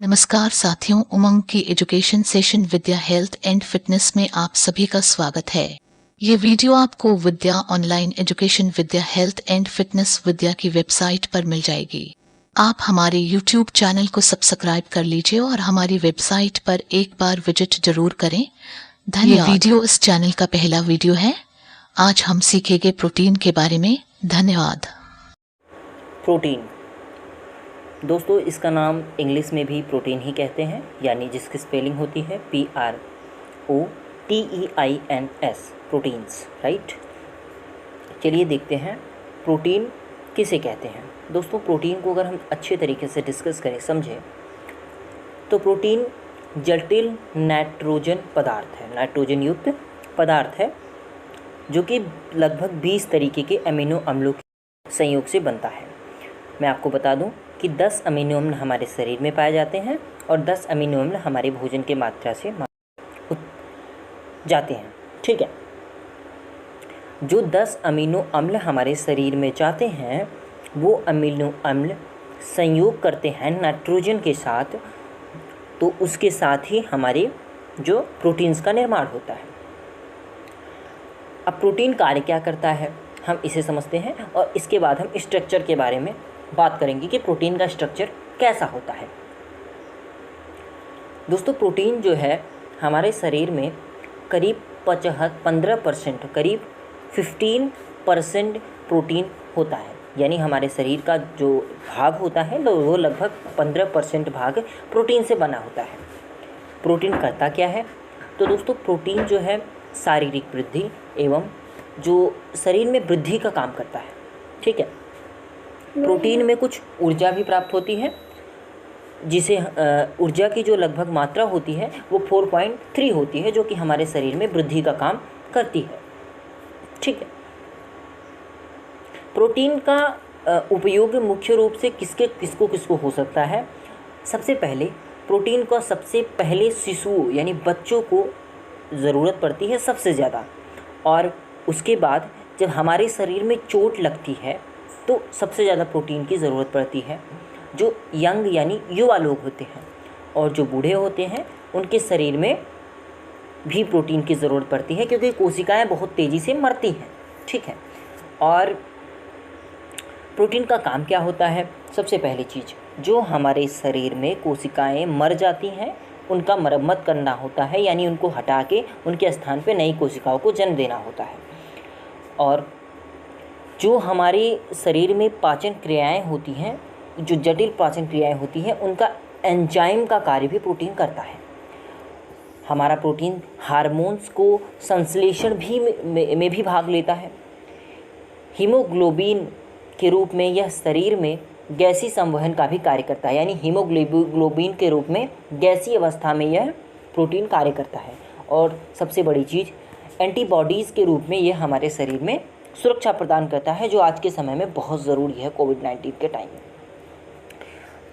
नमस्कार साथियों, उमंग की education session Vidya health and fitness में आप सभी का स्वागत है। ये वीडियो आपको Vidya online education Vidya health and fitness Vidya की वेबसाइट पर मिल जाएगी। आप हमारे YouTube चैनल को सब्सक्राइब कर लीजिए और हमारी वेबसाइट पर एक बार विजिट जरूर करें। धन्यवाद। ये वीडियो इस चैनल का पहला वीडियो है। आज हम सीखेंगे प्रोटीन के बारे में। धन्यवाद। प्रोटीन दोस्तों, इसका नाम इंग्लिश में भी प्रोटीन ही कहते हैं, यानी जिसकी स्पेलिंग होती है PROTEINS, प्रोटीन्स, राइट। चलिए देखते हैं प्रोटीन किसे कहते हैं। दोस्तों, प्रोटीन को अगर हम अच्छे तरीके से डिस्कस करें, समझें, तो प्रोटीन जटिल नाइट्रोजन पदार्थ है, नाइट्रोजन युक्त पदार्थ है, जो कि लगभग 20 तरीके के अमीनो अम्लों के संयोग से बनता है। मैं आपको बता दूं कि 10 अमीनो अम्ल हमारे शरीर में पाए जाते हैं और 10 अमीनो अम्ल हमारे भोजन के मात्रा से जाते हैं, ठीक है। जो 10 अमीनो अम्ल हमारे शरीर में जाते हैं, वो अमीनो अम्ल संयोग करते हैं नाइट्रोजन के साथ, तो उसके साथ ही हमारे जो प्रोटीन्स का निर्माण होता है। अब प्रोटीन कार्य क्या करता है, हम इसे समझते हैं और इसके बाद हम स्ट्रक्चर के बारे में बात करेंगे कि प्रोटीन का स्ट्रक्चर कैसा होता है। दोस्तों, प्रोटीन जो है हमारे शरीर में करीब 15%, करीब 15% प्रोटीन होता है, यानी हमारे शरीर का जो भाग होता है वो लगभग 15% भाग प्रोटीन से बना होता है। प्रोटीन करता क्या है? तो दोस्तों, प्रोटीन जो है शारीरिक वृद्धि एवं जो शरीर में वृद्धि का काम करता है, ठीक है। प्रोटीन में कुछ ऊर्जा भी प्राप्त होती है, जिसे ऊर्जा की जो लगभग मात्रा होती है वो 4.3 होती है, जो कि हमारे शरीर में वृद्धि का काम करती है, ठीक है। प्रोटीन का उपयोग मुख्य रूप से किसको हो सकता है? सबसे पहले प्रोटीन का सबसे पहले शिशुओं यानी बच्चों को ज़रूरत पड़ती है सबसे ज़्यादा, और उसके बाद जब हमारे शरीर में चोट लगती है तो सबसे ज़्यादा प्रोटीन की ज़रूरत पड़ती है जो यंग यानी युवा लोग होते हैं, और जो बूढ़े होते हैं उनके शरीर में भी प्रोटीन की ज़रूरत पड़ती है, क्योंकि कोशिकाएं बहुत तेज़ी से मरती हैं, ठीक है। और प्रोटीन का काम क्या होता है? सबसे पहली चीज़, जो हमारे शरीर में कोशिकाएं मर जाती हैं उनका मरम्मत करना होता है, यानी उनको हटा के उनके स्थान पे नई कोशिकाओं को जन्म देना होता है। और जो हमारे शरीर में पाचन क्रियाएं होती हैं, जो जटिल पाचन क्रियाएं होती हैं, उनका एंजाइम का कार्य भी प्रोटीन करता है। हमारा प्रोटीन हार्मोन्स को संश्लेषण में भी भाग लेता है। हीमोग्लोबिन के रूप में यह शरीर में गैसीय संवहन का भी कार्य करता है, यानी हीमोग्लोबिन के रूप में गैसीय अवस्था में यह प्रोटीन कार्य करता है। और सबसे बड़ी चीज़, एंटीबॉडीज़ के रूप में यह हमारे शरीर में सुरक्षा प्रदान करता है, जो आज के समय में बहुत ज़रूरी है कोविड-19 के टाइम में।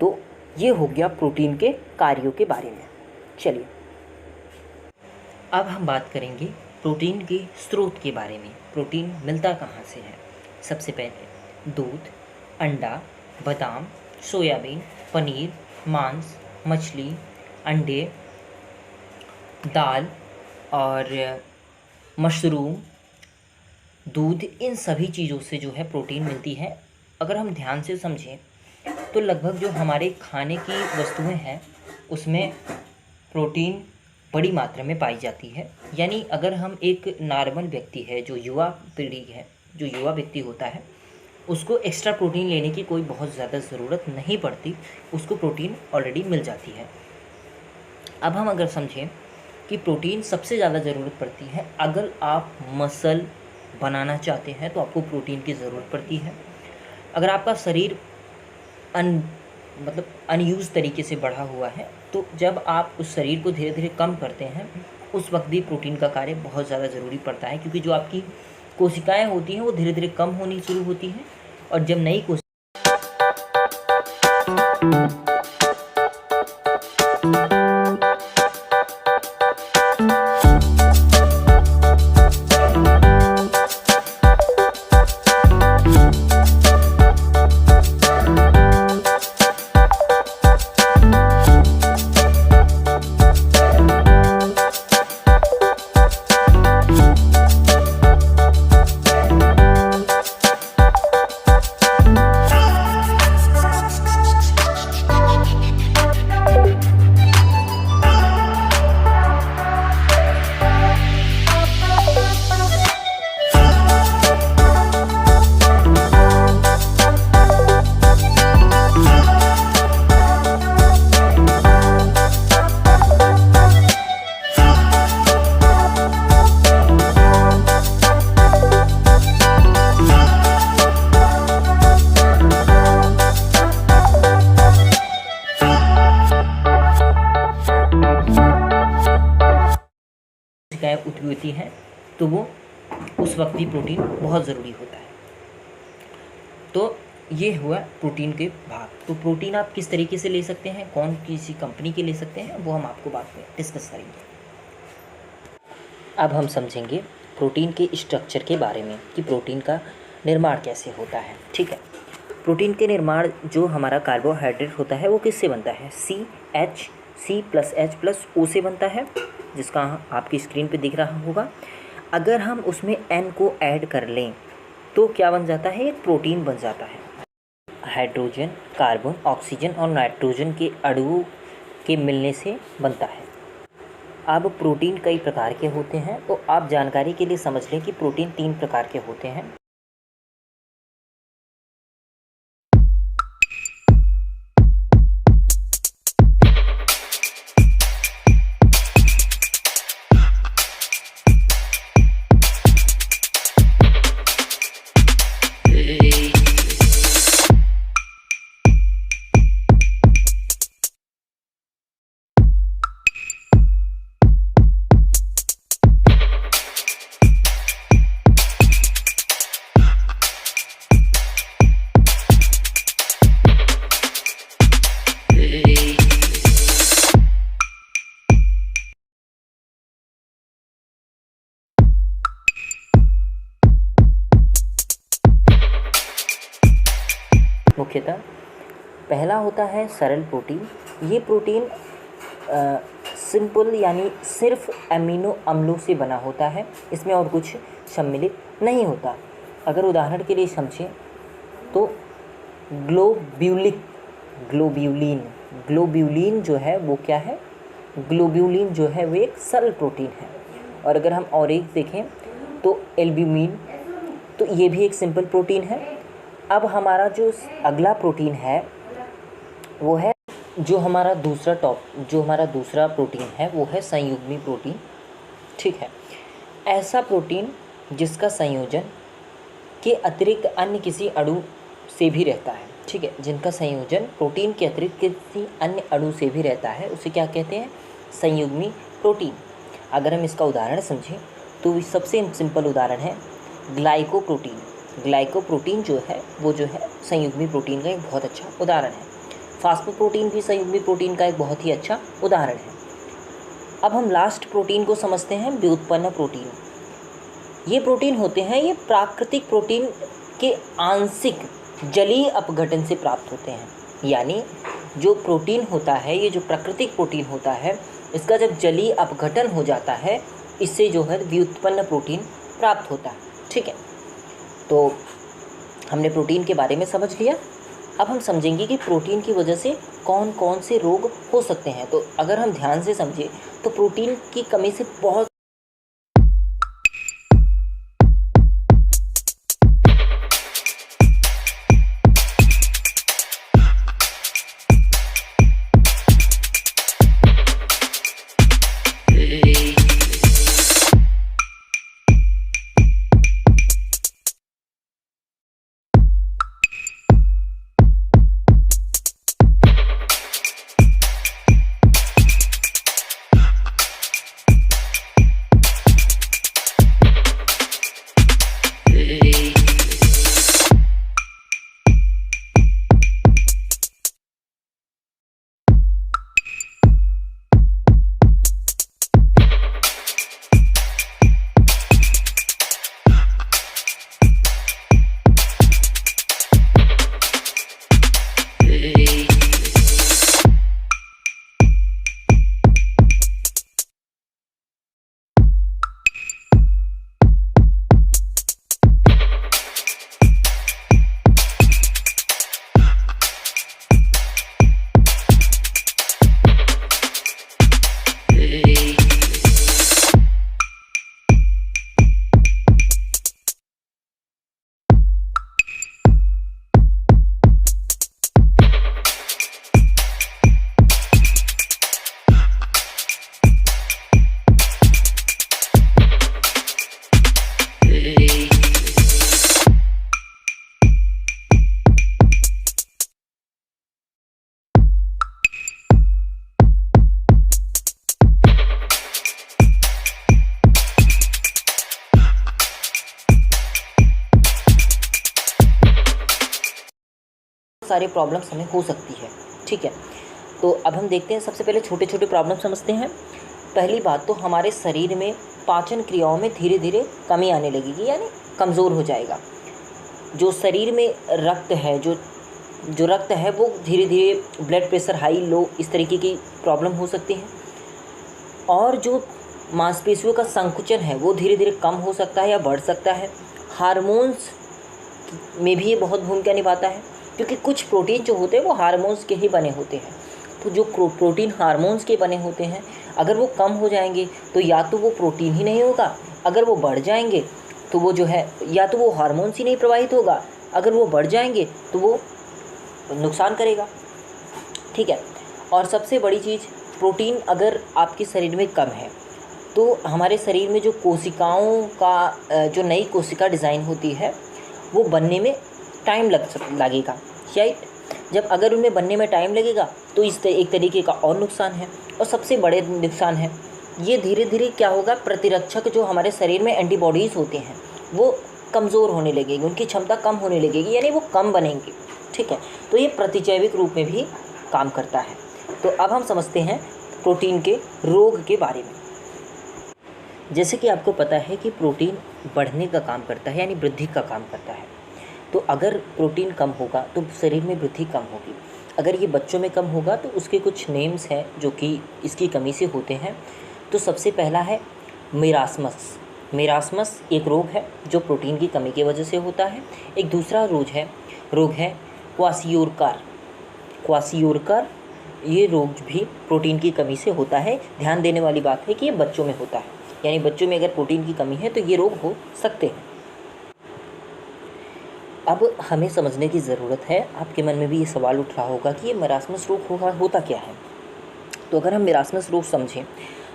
तो ये हो गया प्रोटीन के कार्यों के बारे में। चलिए अब हम बात करेंगे प्रोटीन के स्रोत के बारे में। प्रोटीन मिलता कहाँ से है? सबसे पहले दूध, अंडा, बादाम, सोयाबीन, पनीर, मांस, मछली, अंडे, दाल और मशरूम, दूध, इन सभी चीज़ों से जो है प्रोटीन मिलती है। अगर हम ध्यान से समझें तो लगभग जो हमारे खाने की वस्तुएं हैं उसमें प्रोटीन बड़ी मात्रा में पाई जाती है। यानी अगर हम एक नॉर्मल व्यक्ति है, जो युवा पीढ़ी है, जो युवा व्यक्ति होता है, उसको एक्स्ट्रा प्रोटीन लेने की कोई बहुत ज़्यादा ज़रूरत नहीं पड़ती, उसको प्रोटीन ऑलरेडी मिल जाती है। अब हम अगर समझें कि प्रोटीन सबसे ज़्यादा ज़रूरत पड़ती है अगर आप मसल बनाना चाहते हैं, तो आपको प्रोटीन की ज़रूरत पड़ती है। अगर आपका शरीर अनयूज़ तरीके से बढ़ा हुआ है, तो जब आप उस शरीर को धीरे धीरे कम करते हैं, उस वक्त भी प्रोटीन का कार्य बहुत ज़्यादा ज़रूरी पड़ता है, क्योंकि जो आपकी कोशिकाएं होती हैं वो धीरे धीरे कम होनी शुरू होती हैं, और जब नई हुई होती हैं तो वो उस वक्त भी प्रोटीन बहुत ज़रूरी होता है। तो ये हुआ प्रोटीन के भाग। तो प्रोटीन आप किस तरीके से ले सकते हैं, कौन किसी कंपनी के ले सकते हैं, वो हम आपको बाद में डिस्कस करेंगे। अब हम समझेंगे प्रोटीन के स्ट्रक्चर के बारे में कि प्रोटीन का निर्माण कैसे होता है। ठीक है, प्रोटीन के निर्माण जो हमारा कार्बोहाइड्रेट होता है वो किससे बनता है, C+H+O से बनता है, जिसका आपकी स्क्रीन पे दिख रहा होगा। अगर हम उसमें N को ऐड कर लें तो क्या बन जाता है, एक प्रोटीन बन जाता है। हाइड्रोजन, कार्बन, ऑक्सीजन और नाइट्रोजन के अणुओं के मिलने से बनता है। अब प्रोटीन कई प्रकार के होते हैं, तो आप जानकारी के लिए समझ लें कि प्रोटीन 3 प्रकार के होते हैं। मुख्यतः पहला होता है सरल प्रोटीन। ये प्रोटीन सिंपल यानी सिर्फ अमीनो अम्लों से बना होता है, इसमें और कुछ सम्मिलित नहीं होता। अगर उदाहरण के लिए समझें तो ग्लोब्यूलिन जो है वो क्या है, ग्लोब्यूलिन जो है वो एक सरल प्रोटीन है। और अगर हम और एक देखें तो एल्ब्यूमिन, तो ये भी एक सिंपल प्रोटीन है। अब हमारा जो अगला प्रोटीन है वो है जो हमारा दूसरा प्रोटीन है वो है संयुग्मी प्रोटीन। ठीक है, ऐसा प्रोटीन जिसका संयोजन के अतिरिक्त अन्य किसी अणु से भी रहता है। ठीक है, जिनका संयोजन प्रोटीन के अतिरिक्त किसी अन्य अणु से भी रहता है, उसे क्या कहते हैं, संयुग्मी प्रोटीन। अगर हम इसका उदाहरण समझें तो सबसे सिंपल उदाहरण है ग्लाइकोप्रोटीन। ग्लाइकोप्रोटीन जो है वो जो है संयुग्मी प्रोटीन का एक बहुत अच्छा उदाहरण है। फास्फोप्रोटीन भी संयुग्मी प्रोटीन का एक बहुत ही अच्छा उदाहरण है। अब हम लास्ट प्रोटीन को समझते हैं, व्युत्पन्न प्रोटीन। ये प्रोटीन होते हैं, ये प्राकृतिक प्रोटीन के आंशिक जलीय अपघटन से प्राप्त होते हैं। यानी जो प्रोटीन होता है, ये जो प्राकृतिक प्रोटीन होता है, इसका जब जलीय अपघटन हो जाता है, इससे जो है व्युत्पन्न प्रोटीन प्राप्त होता है। ठीक है, तो हमने प्रोटीन के बारे में समझ लिया। अब हम समझेंगे कि प्रोटीन की वजह से कौन कौन से रोग हो सकते हैं। तो अगर हम ध्यान से समझें तो प्रोटीन की कमी से बहुत सारी प्रॉब्लम्स हमें हो सकती है। ठीक है, तो अब हम देखते हैं, सबसे पहले छोटे छोटे प्रॉब्लम समझते हैं। पहली बात तो हमारे शरीर में पाचन क्रियाओं में धीरे धीरे कमी आने लगेगी, यानी कमज़ोर हो जाएगा। जो शरीर में रक्त है, जो रक्त है वो धीरे धीरे ब्लड प्रेशर हाई लो इस तरीके की प्रॉब्लम हो सकती है। और जो मांसपेशियों का संकुचन है वो धीरे धीरे कम हो सकता है या बढ़ सकता है। हार्मोन्स में भी ये बहुत भूमिका निभाता है, क्योंकि कुछ प्रोटीन जो होते हैं वो हार्मोन्स के ही बने होते हैं। तो जो प्रोटीन हार्मोन्स के बने होते हैं, अगर वो कम हो जाएंगे तो या तो वो प्रोटीन ही नहीं होगा, अगर वो बढ़ जाएंगे तो वो जो है या तो वो हार्मोन्स ही नहीं प्रवाहित होगा, अगर वो बढ़ जाएंगे तो वो नुकसान करेगा। ठीक है, और सबसे बड़ी चीज़, प्रोटीन अगर आपके शरीर में कम है तो हमारे शरीर में जो कोशिकाओं का जो नई कोशिका डिज़ाइन होती है वो बनने में टाइम लगेगा, राइट। जब अगर उनमें बनने में टाइम लगेगा तो एक तरीके का और नुकसान है। और सबसे बड़े नुकसान है, ये धीरे धीरे क्या होगा, प्रतिरक्षक जो हमारे शरीर में एंटीबॉडीज़ होते हैं वो कमज़ोर होने लगेगी, उनकी क्षमता कम होने लगेगी, यानी वो कम बनेंगे। ठीक है, तो ये प्रतिजैविक रूप में भी काम करता है। तो अब हम समझते हैं प्रोटीन के रोग के बारे में। जैसे कि आपको पता है कि प्रोटीन बढ़ने का काम करता है, यानी वृद्धि का काम करता है। तो अगर प्रोटीन कम होगा तो शरीर में वृद्धि कम होगी। अगर ये बच्चों में कम होगा तो उसके कुछ नेम्स हैं जो कि इसकी कमी से होते हैं। तो सबसे पहला है मेरास्मस। मेरास्मस एक रोग है जो प्रोटीन की कमी की वजह से होता है। एक दूसरा रोग है क्वासियोरकार। क्वासियोरकार ये रोग भी प्रोटीन की कमी से होता है। ध्यान देने वाली बात है कि ये बच्चों में होता है, यानी बच्चों में अगर प्रोटीन की कमी है तो ये रोग हो सकते हैं। अब हमें समझने की ज़रूरत है, आपके मन में भी ये सवाल उठ रहा होगा कि ये मेरास्मस रोग होता क्या है। तो अगर हम मेरास्मस रोग समझें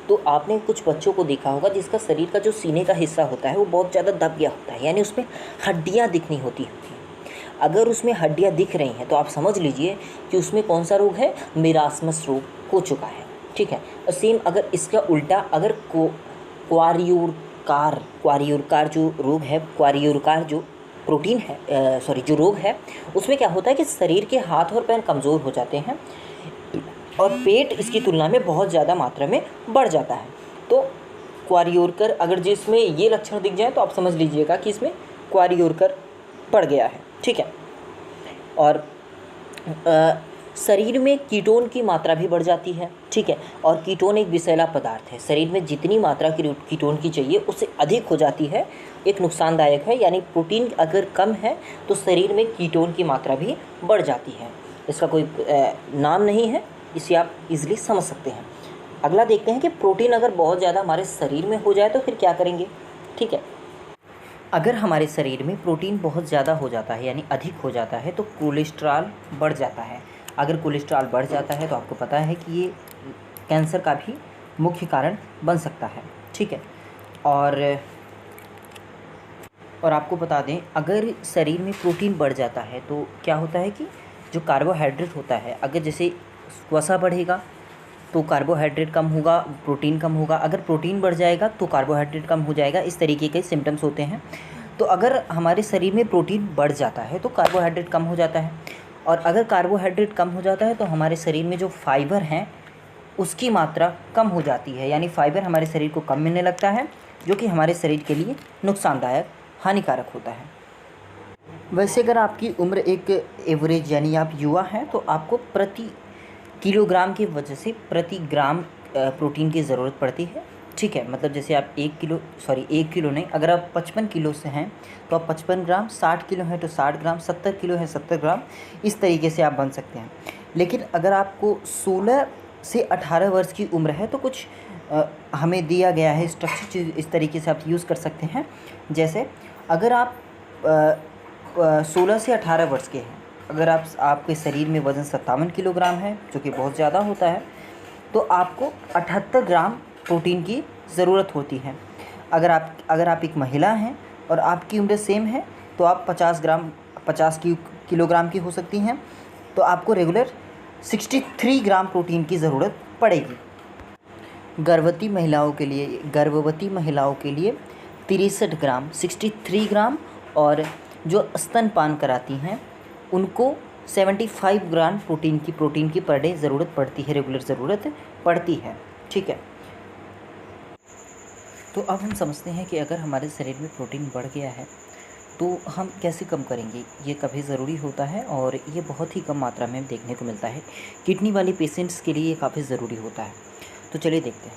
तो आपने कुछ बच्चों को देखा होगा जिसका शरीर का जो सीने का हिस्सा होता है वो बहुत ज़्यादा दब गया होता है, यानी उसमें हड्डियाँ दिखनी होती हैं। अगर उसमें हड्डियाँ दिख रही हैं तो आप समझ लीजिए कि उसमें कौन सा रोग है, मेरास्मस रोग हो चुका है। ठीक है, और सेम अगर इसका उल्टा, अगर क्वारियोरकार जो रोग है, क्वारियोरकार जो प्रोटीन है जो रोग है, उसमें क्या होता है कि शरीर के हाथ और पैर कमज़ोर हो जाते हैं और पेट इसकी तुलना में बहुत ज़्यादा मात्रा में बढ़ जाता है। तो क्वारियोरकर अगर जिसमें ये लक्षण दिख जाए तो आप समझ लीजिएगा कि इसमें क्वारियोरकर बढ़ गया है। ठीक है, और शरीर में कीटोन की मात्रा भी बढ़ जाती है। ठीक है, और कीटोन एक विषैला पदार्थ है, शरीर में जितनी मात्रा की कीटोन की चाहिए उससे अधिक हो जाती है, एक नुकसानदायक है। यानी प्रोटीन अगर कम है तो शरीर में कीटोन की मात्रा भी बढ़ जाती है। इसका कोई नाम नहीं है, इसे आप इजीली समझ सकते हैं। अगला देखते हैं कि प्रोटीन अगर बहुत ज़्यादा हमारे शरीर में हो जाए तो फिर क्या करेंगे। ठीक है, अगर हमारे शरीर में प्रोटीन बहुत ज़्यादा हो जाता है यानी अधिक हो जाता है तो कोलेस्ट्रॉल बढ़ जाता है। अगर कोलेस्ट्रॉल बढ़ जाता है तो आपको पता है कि ये कैंसर का भी मुख्य कारण बन सकता है। ठीक है, और आपको बता दें, अगर शरीर में प्रोटीन बढ़ जाता है तो क्या होता है कि जो कार्बोहाइड्रेट होता है, अगर जैसे वसा बढ़ेगा तो कार्बोहाइड्रेट कम होगा, प्रोटीन कम होगा। अगर प्रोटीन बढ़ जाएगा तो कार्बोहाइड्रेट कम हो जाएगा। इस तरीके के सिम्टम्स होते हैं। तो अगर हमारे शरीर में प्रोटीन बढ़ जाता है तो कार्बोहाइड्रेट कम हो जाता है, और अगर कार्बोहाइड्रेट कम हो जाता है तो हमारे शरीर में जो फाइबर हैं उसकी मात्रा कम हो जाती है, यानी फाइबर हमारे शरीर को कम मिलने लगता है, जो कि हमारे शरीर के लिए नुकसानदायक, हानिकारक होता है। वैसे अगर आपकी उम्र एक एवरेज यानी आप युवा हैं तो आपको प्रति किलोग्राम की वजह से प्रति ग्राम प्रोटीन की ज़रूरत पड़ती है। ठीक है, मतलब जैसे आप 1 किलो नहीं, अगर आप 55 किलो से हैं तो आप 55 ग्राम, 60 किलो हैं तो 60 ग्राम, 70 किलो है 70 ग्राम, इस तरीके से आप बन सकते हैं। लेकिन अगर आपको 16 से 18 वर्ष की उम्र है तो कुछ हमें दिया गया है स्ट्रक्चर चीज़, इस तरीके से आप यूज़ कर सकते हैं। जैसे अगर आप 16 से 18 वर्ष के हैं, अगर आपके शरीर में वज़न 57 किलोग्राम है, जो कि बहुत ज़्यादा होता है, तो आपको 78 ग्राम प्रोटीन की ज़रूरत होती है। अगर आप एक महिला हैं और आपकी उम्र सेम है तो आप 50 किलोग्राम की हो सकती हैं, तो आपको रेगुलर 63 ग्राम प्रोटीन की ज़रूरत पड़ेगी। गर्भवती महिलाओं के लिए 63 ग्राम, 63 ग्राम, और जो स्तनपान कराती हैं उनको 75 ग्राम प्रोटीन की पर डे ज़रूरत पड़ती है, रेगुलर ज़रूरत पड़ती है। ठीक है, तो अब हम समझते हैं कि अगर हमारे शरीर में प्रोटीन बढ़ गया है तो हम कैसे कम करेंगे। ये काफ़ी ज़रूरी होता है और ये बहुत ही कम मात्रा में देखने को मिलता है। किडनी वाले पेशेंट्स के लिए ये काफ़ी ज़रूरी होता है। तो चलिए देखते हैं।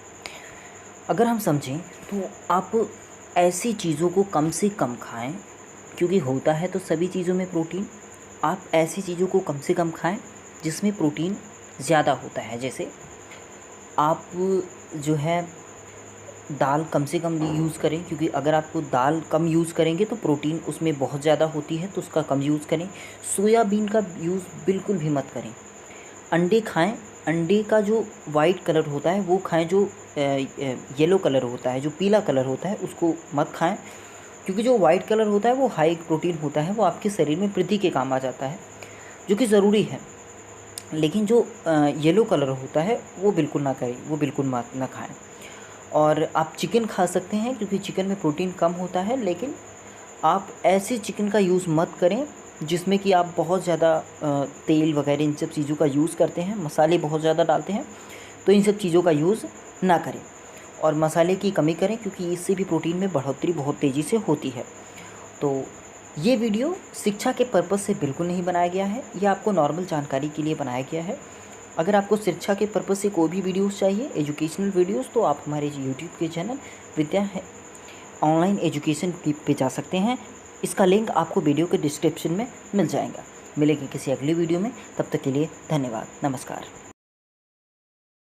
अगर हम समझें तो आप ऐसी चीज़ों को कम से कम खाएं, क्योंकि होता है तो सभी चीज़ों में प्रोटीन। आप ऐसी चीज़ों को कम से कम खाएं जिसमें प्रोटीन ज़्यादा होता है। जैसे आप जो है दाल कम से कम यूज़ करें, क्योंकि अगर आप दाल कम यूज़ करेंगे तो प्रोटीन उसमें बहुत ज़्यादा होती है, तो उसका कम यूज़ करें। सोयाबीन का यूज़ बिल्कुल भी मत करें। अंडे खाएं, अंडे का जो वाइट कलर होता है वो खाएं, जो येलो कलर होता है, जो पीला कलर होता है उसको मत खाएं, क्योंकि जो वाइट कलर होता है वो हाई प्रोटीन होता है, वो आपके शरीर में वृद्धि के काम आ जाता है, जो कि ज़रूरी है। लेकिन जो येलो कलर होता है वो बिल्कुल ना करें, वो बिल्कुल ना खाएं। और आप चिकन खा सकते हैं, क्योंकि चिकन में प्रोटीन कम होता है, लेकिन आप ऐसे चिकन का यूज़ मत करें जिसमें कि आप बहुत ज़्यादा तेल वगैरह इन सब चीज़ों का यूज़ करते हैं, मसाले बहुत ज़्यादा डालते हैं, तो इन सब चीज़ों का यूज़ ना करें और मसाले की कमी करें, क्योंकि इससे भी प्रोटीन में बढ़ोतरी बहुत तेज़ी से होती है। तो ये वीडियो शिक्षा के पर्पज़ से बिल्कुल नहीं बनाया गया है, ये आपको नॉर्मल जानकारी के लिए बनाया गया है। अगर आपको शिक्षा के पर्पज़ से कोई भी वीडियोस चाहिए, एजुकेशनल वीडियोस, तो आप हमारे यूट्यूब के चैनल विद्या ऑनलाइन एजुकेशन पे जा सकते हैं। इसका लिंक आपको वीडियो के डिस्क्रिप्शन में मिल जाएगा। मिलेंगे किसी अगली वीडियो में, तब तक के लिए धन्यवाद, नमस्कार।